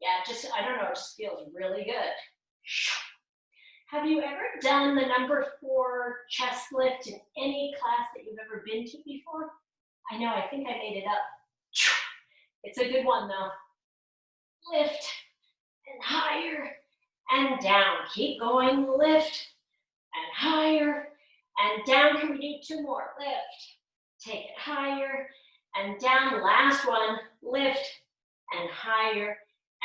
Yeah, I don't know, it just feels really good. Have you ever done the number 4 chest lift in any class that you've ever been to before? I know, I think I made it up. It's a good one though. Lift and higher and down. Keep going, lift and higher and down. Can we do 2 more? Lift, take it higher and down. Last one, lift and higher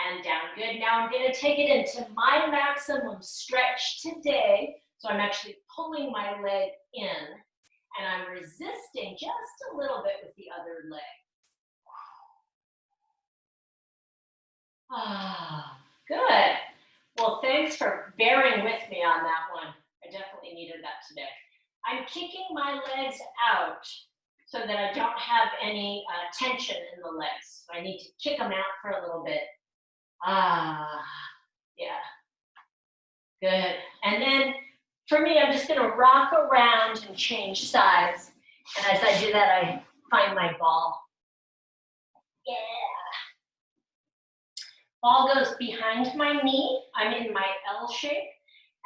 and down. Good. Now I'm going to take it into my maximum stretch today. So I'm actually pulling my leg in and I'm resisting just a little bit with the other leg. Good. Well, thanks for bearing with me on that one. I definitely needed that today. I'm kicking my legs out so that I don't have any tension in the legs. So I need to kick them out for a little bit. Yeah. Good. And then for me, I'm just going to rock around and change sides. And as I do that, I find my ball. Yeah. Ball goes behind my knee. I'm in my L shape.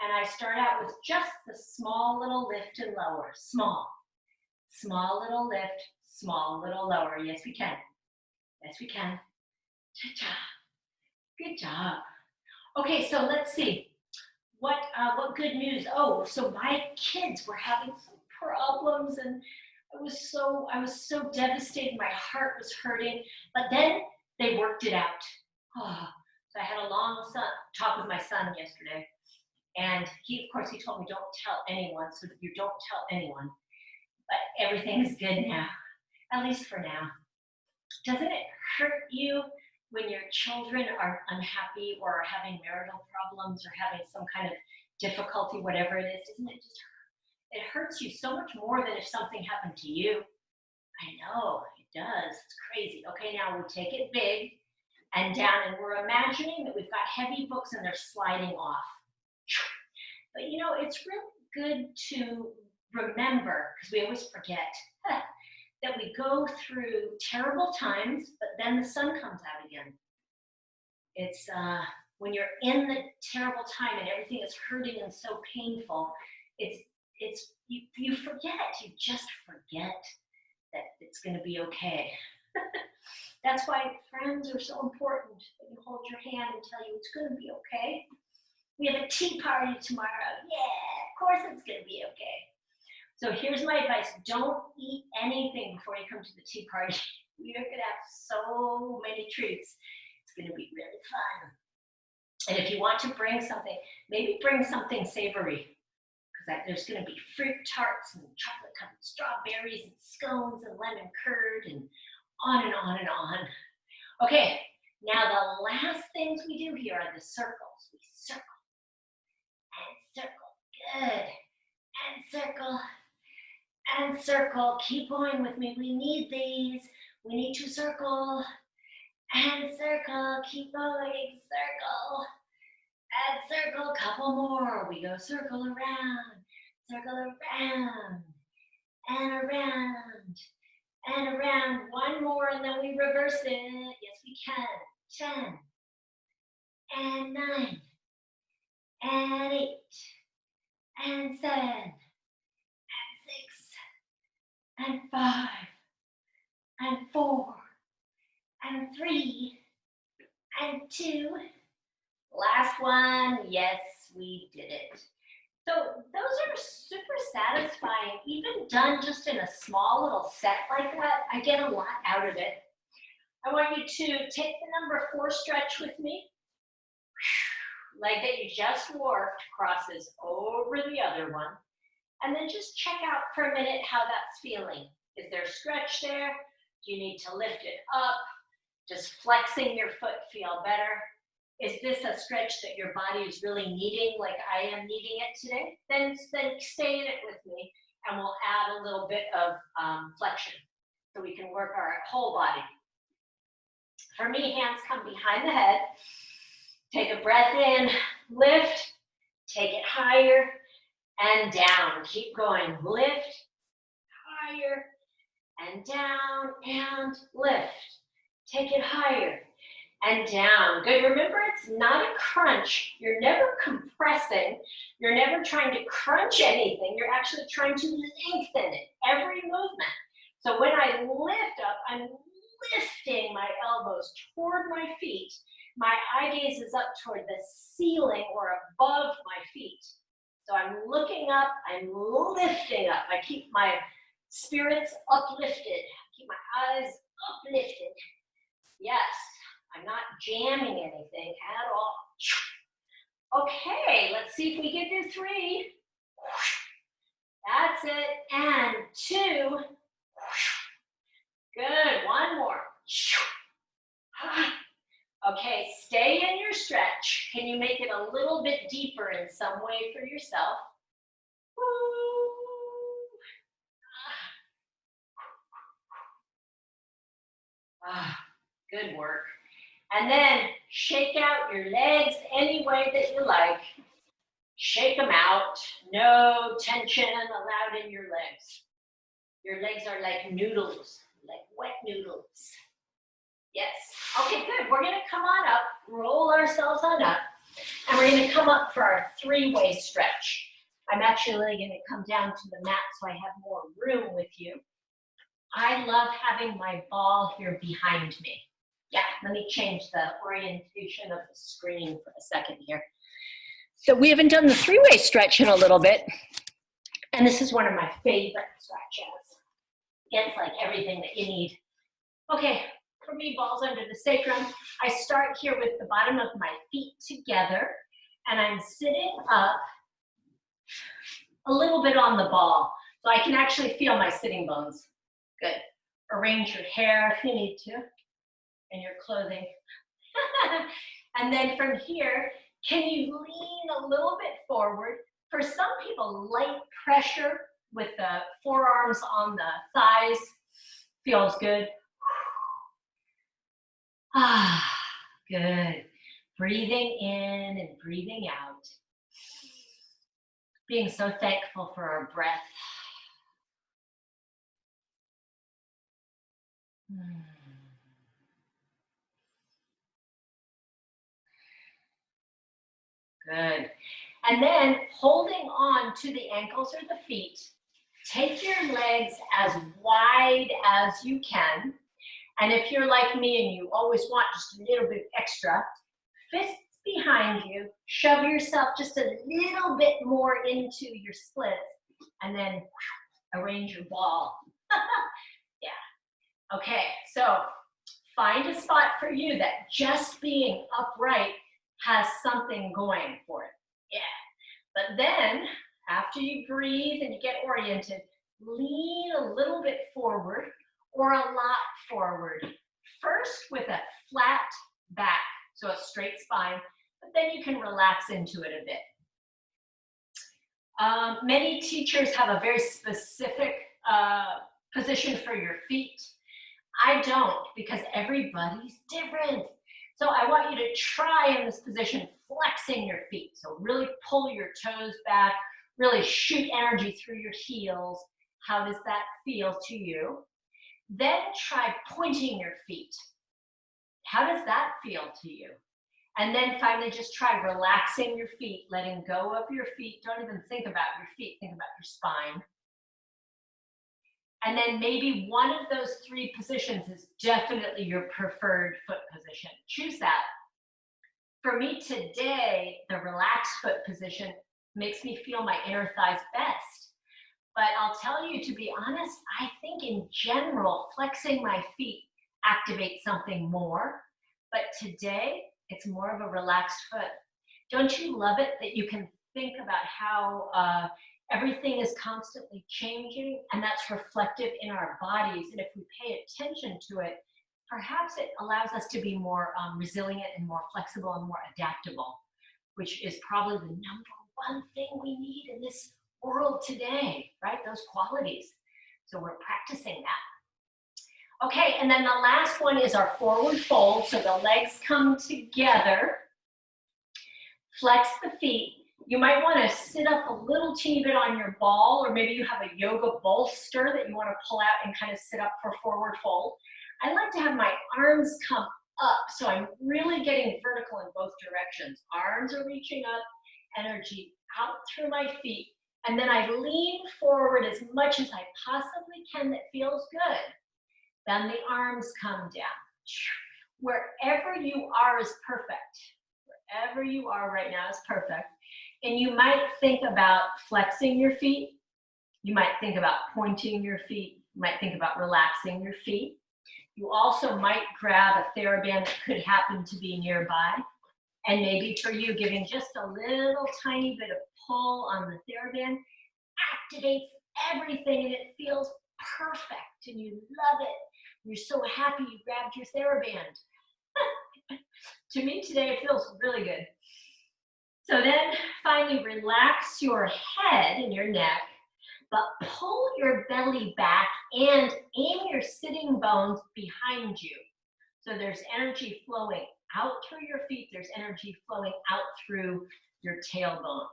And I start out with just the small little lift and lower. Small. Small little lift, small little lower. Yes, we can. Yes, we can. Good job. Good job. Okay, so let's see. What good news? Oh, so my kids were having some problems and I was so devastated. My heart was hurting, but then they worked it out. So I had a long talk with my son yesterday, and he told me don't tell anyone, so you don't tell anyone. But everything is good now, at least for now. Doesn't it hurt you when your children are unhappy or are having marital problems or having some kind of difficulty, whatever it is? Doesn't it just hurt? It hurts you so much more than if something happened to you. I know, it does. It's crazy. Okay, now we take it big and down, and we're imagining that we've got heavy books and they're sliding off. But you know, it's really good to remember, because we always forget, that we go through terrible times, but then the sun comes out again. It's when you're in the terrible time and everything is hurting and so painful, you forget, you just forget that it's going to be okay. That's why friends are so important. They can hold your hand and tell you it's going to be okay. We have a tea party tomorrow. Yeah, of course it's going to be okay. So here's my advice. Don't eat anything before you come to the tea party. You're going to have so many treats. It's going to be really fun. And if you want to bring something, maybe bring something savory, because there's going to be fruit tarts and chocolate covered strawberries and scones and lemon curd and on and on and on. Okay, now the last things we do here are the circles. We circle and circle. Good. And circle. And circle. Keep going with me. We need these. We need to circle. And circle. Keep going. Circle. And circle. Couple more. We go circle around. circle around and around and around. One more and then we reverse it. Yes, we can. 10 and 9 and 8 and 7 and 6 and 5 and 4 and 3 and 2. Last one. Yes, we did it. So those are super satisfying, even done just in a small little set like that. I get a lot out of it. I want you to take the number 4 stretch with me. Leg that you just worked crosses over the other one. And then just check out for a minute how that's feeling. Is there stretch there? Do you need to lift it up? Does flexing your foot feel better? Is this a stretch that your body is really needing, like I am needing it today? Then stay in it with me, and we'll add a little bit of flexion so we can work our whole body. For me, hands come behind the head. Take a breath in, lift, take it higher, and down. Keep going. Lift, higher, and down, and lift. Take it higher and down. Good. Remember, it's not a crunch. You're never compressing. You're never trying to crunch anything. You're actually trying to lengthen it, every movement. So when I lift up, I'm lifting my elbows toward my feet. My eye gaze is up toward the ceiling or above my feet. So I'm looking up, I'm lifting up. I keep my spirits uplifted. Keep my eyes uplifted. Yes, I'm not jamming anything at all. Okay, let's see if we can do 3. That's it, and 2. Good, one more. Okay, stay in your stretch. Can you make it a little bit deeper in some way for yourself? Good work. And then shake out your legs any way that you like. Shake them out. No tension allowed in your legs. Your legs are like noodles, like wet noodles. Yes. Okay, good. We're going to come on up, roll ourselves on up, and we're going to come up for our 3-way stretch. I'm actually going to come down to the mat so I have more room with you. I love having my ball here behind me. Yeah, let me change the orientation of the screen for a second here. So we haven't done the 3-way stretch in a little bit, and this is one of my favorite stretches. It's like everything that you need. Okay, for me, balls under the sacrum. I start here with the bottom of my feet together, and I'm sitting up a little bit on the ball, so I can actually feel my sitting bones. Good. Arrange your hair if you need to, and your clothing. And then from here, can you lean a little bit forward? For some people, light pressure with the forearms on the thighs feels good. Good. Breathing in and breathing out. Being so thankful for our breath. Good. And then holding on to the ankles or the feet, take your legs as wide as you can. And if you're like me and you always want just a little bit extra, fists behind you, shove yourself just a little bit more into your splits, and then arrange your ball. Yeah. Okay, so find a spot for you that just being upright has something going for it. Yeah. But then, after you breathe and you get oriented, lean a little bit forward or a lot forward. First with a flat back, so a straight spine, but then you can relax into it a bit. Many teachers have a very specific position for your feet. I don't, because everybody's different. So I want you to try in this position, flexing your feet. So really pull your toes back, really shoot energy through your heels. How does that feel to you? Then try pointing your feet. How does that feel to you? And then finally, just try relaxing your feet, letting go of your feet. Don't even think about your feet, think about your spine. And then maybe one of those three positions is definitely your preferred foot position. Choose that. For me today, the relaxed foot position makes me feel my inner thighs best. But I'll tell you, to be honest, I think in general, flexing my feet activates something more. But today, it's more of a relaxed foot. Don't you love it that you can think about how everything is constantly changing, and that's reflective in our bodies? And if we pay attention to it, perhaps it allows us to be more resilient and more flexible and more adaptable, which is probably the number one thing we need in this world today, right? Those qualities. So we're practicing that. Okay, and then the last one is our forward fold. So the legs come together. Flex the feet. You might want to sit up a little teeny bit on your ball, or maybe you have a yoga bolster that you want to pull out and kind of sit up for forward fold. I like to have my arms come up, so I'm really getting vertical in both directions. Arms are reaching up, energy out through my feet, and then I lean forward as much as I possibly can that feels good. Then the arms come down. Wherever you are is perfect. Wherever you are right now is perfect. And you might think about flexing your feet. You might think about pointing your feet. You might think about relaxing your feet. You also might grab a theraband that could happen to be nearby. And maybe for you, giving just a little tiny bit of pull on the theraband activates everything, and it feels perfect, and you love it. You're so happy you grabbed your theraband. To me today, it feels really good. So then finally relax your head and your neck, but pull your belly back and aim your sitting bones behind you. So there's energy flowing out through your feet. There's energy flowing out through your tailbone.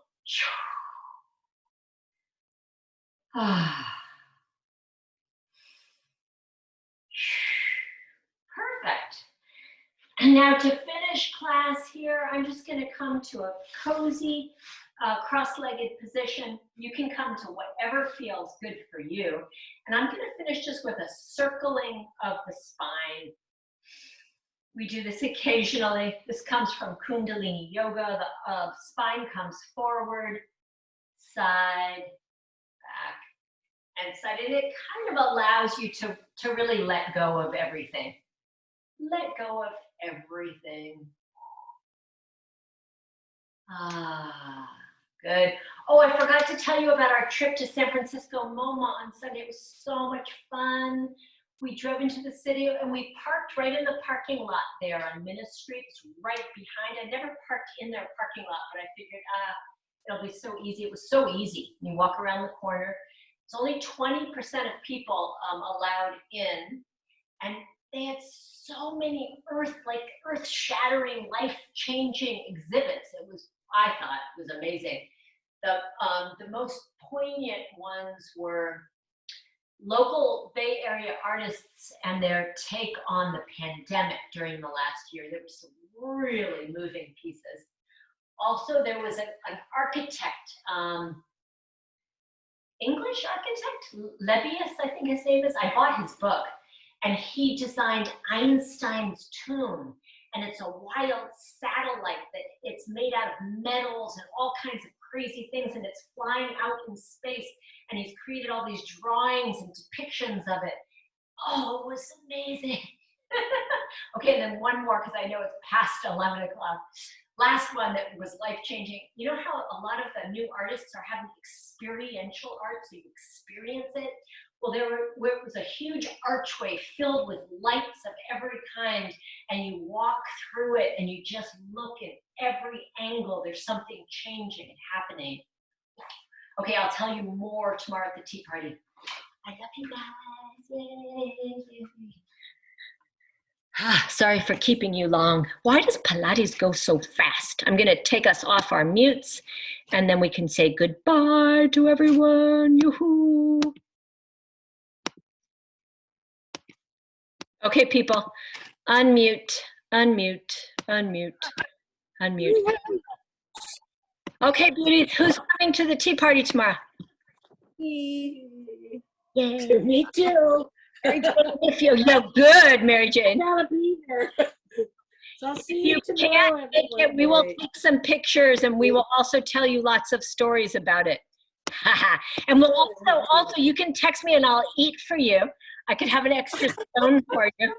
Perfect. And now to finish class here, I'm just going to come to a cozy cross-legged position. You can come to whatever feels good for you. And I'm going to finish just with a circling of the spine. We do this occasionally. This comes from Kundalini Yoga. The spine comes forward, side, back, and side. And it kind of allows you to really let go of everything. Let go of everything. Good. Oh, I forgot to tell you about our trip to San Francisco MoMA on Sunday. It was so much fun. We drove into the city and we parked right in the parking lot there on Minna Street. It's right behind. I never parked in their parking lot, but I figured, it'll be so easy. It was so easy. You walk around the corner. It's only 20% of people allowed in. And they had so many earth-shattering, life-changing exhibits. It was, I thought, it was amazing. The most poignant ones were local Bay Area artists and their take on the pandemic during the last year. There were some really moving pieces. Also, there was an architect, English architect, Lebius, I think his name is. I bought his book. And he designed Einstein's tomb. And it's a wild satellite that it's made out of metals and all kinds of crazy things. And it's flying out in space. And he's created all these drawings and depictions of it. Oh, it was amazing. Okay, and then one more, because I know it's past 11 o'clock. Last one that was life-changing. You know how a lot of the new artists are having experiential art, so you experience it? Well, there was a huge archway filled with lights of every kind, and you walk through it and you just look at every angle. There's something changing and happening. Okay, I'll tell you more tomorrow at the tea party. I love you guys. Yay. Sorry for keeping you long. Why does Pilates go so fast? I'm going to take us off our mutes and then we can say goodbye to everyone. Yoo-hoo. Okay, people, unmute, unmute, unmute, unmute. Okay, beauties, who's coming to the tea party tomorrow? Yay, me too. Mary Jane, if you're good, Mary Jane. I'll be there. So I'll see you If you tomorrow. can't make it, we will take some pictures and we will also tell you lots of stories about it. And we'll also, you can text me and I'll eat for you. I could have an extra stone for you.